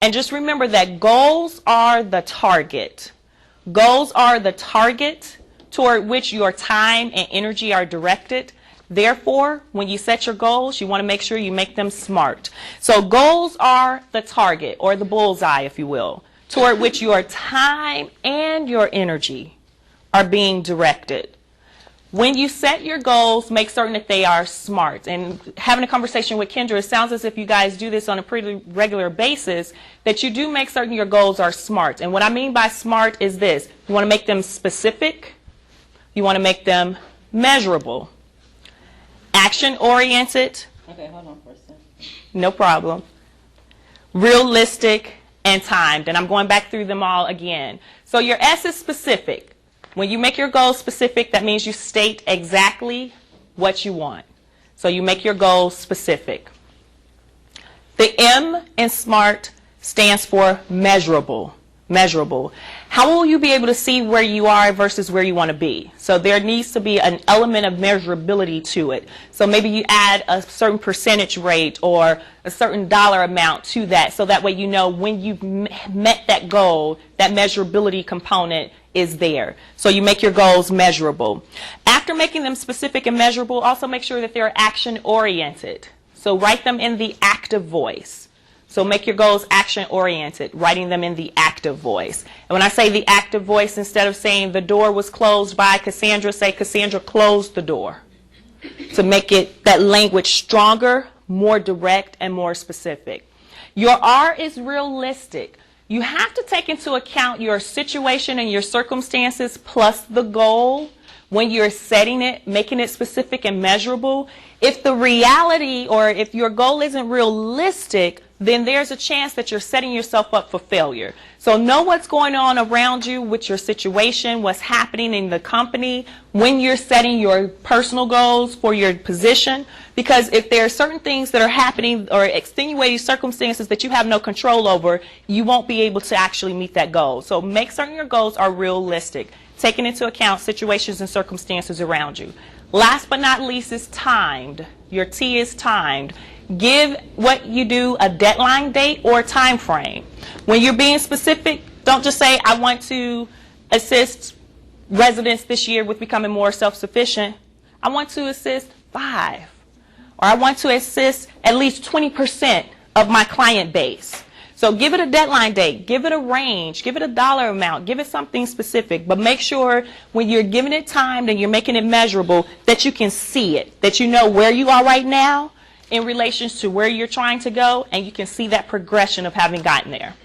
And just remember that goals are the target. Goals are the target toward which your time and energy are directed. Therefore, when you set your goals, you want to make sure you make them SMART. So goals are the target, or the bullseye, if you will, toward which your time and your energy are being directed. When you set your goals, make certain that they are SMART. And having a conversation with Kendra, it sounds as if you guys do this on a pretty regular basis, that you do make certain your goals are SMART. And what I mean by SMART is this. You want to make them specific. You want to make them measurable. Action-oriented. Okay, hold on for a second. No problem. Realistic and timed. And I'm going back through them all again. So your S is specific. When you make your goals specific, that means you state exactly what you want. So you make your goals specific. The M in SMART stands for measurable. Measurable. How will you be able to see where you are versus where you want to be? So there needs to be an element of measurability to it. So maybe you add a certain percentage rate or a certain dollar amount to that, so that way you know when you've met that goal, that measurability component is there. So you make your goals measurable. After making them specific and measurable, also make sure that they're action-oriented. So write them in the active voice. So make your goals action-oriented, writing them in the active voice. And when I say the active voice, instead of saying the door was closed by Cassandra, say Cassandra closed the door. To make it, that language, stronger, more direct, and more specific. Your R is realistic. You have to take into account your situation and your circumstances plus the goal when you're setting it, making it specific and measurable. If the reality or if your goal isn't realistic, then there's a chance that you're setting yourself up for failure. So know what's going on around you with your situation, what's happening in the company when you're setting your personal goals for your position. Because if there are certain things that are happening or extenuating circumstances that you have no control over, you won't be able to actually meet that goal. So make certain your goals are realistic, taking into account situations and circumstances around you. Last but not least is timed. Your T is timed. Give what you do a deadline date or a time frame. When you're being specific, don't just say, I want to assist residents this year with becoming more self-sufficient. I want to assist 5. Or I want to assist at least 20% of my client base. So give it a deadline date, give it a range, give it a dollar amount, give it something specific, but make sure when you're giving it time and you're making it measurable that you can see it, that you know where you are right now in relation to where you're trying to go, and you can see that progression of having gotten there.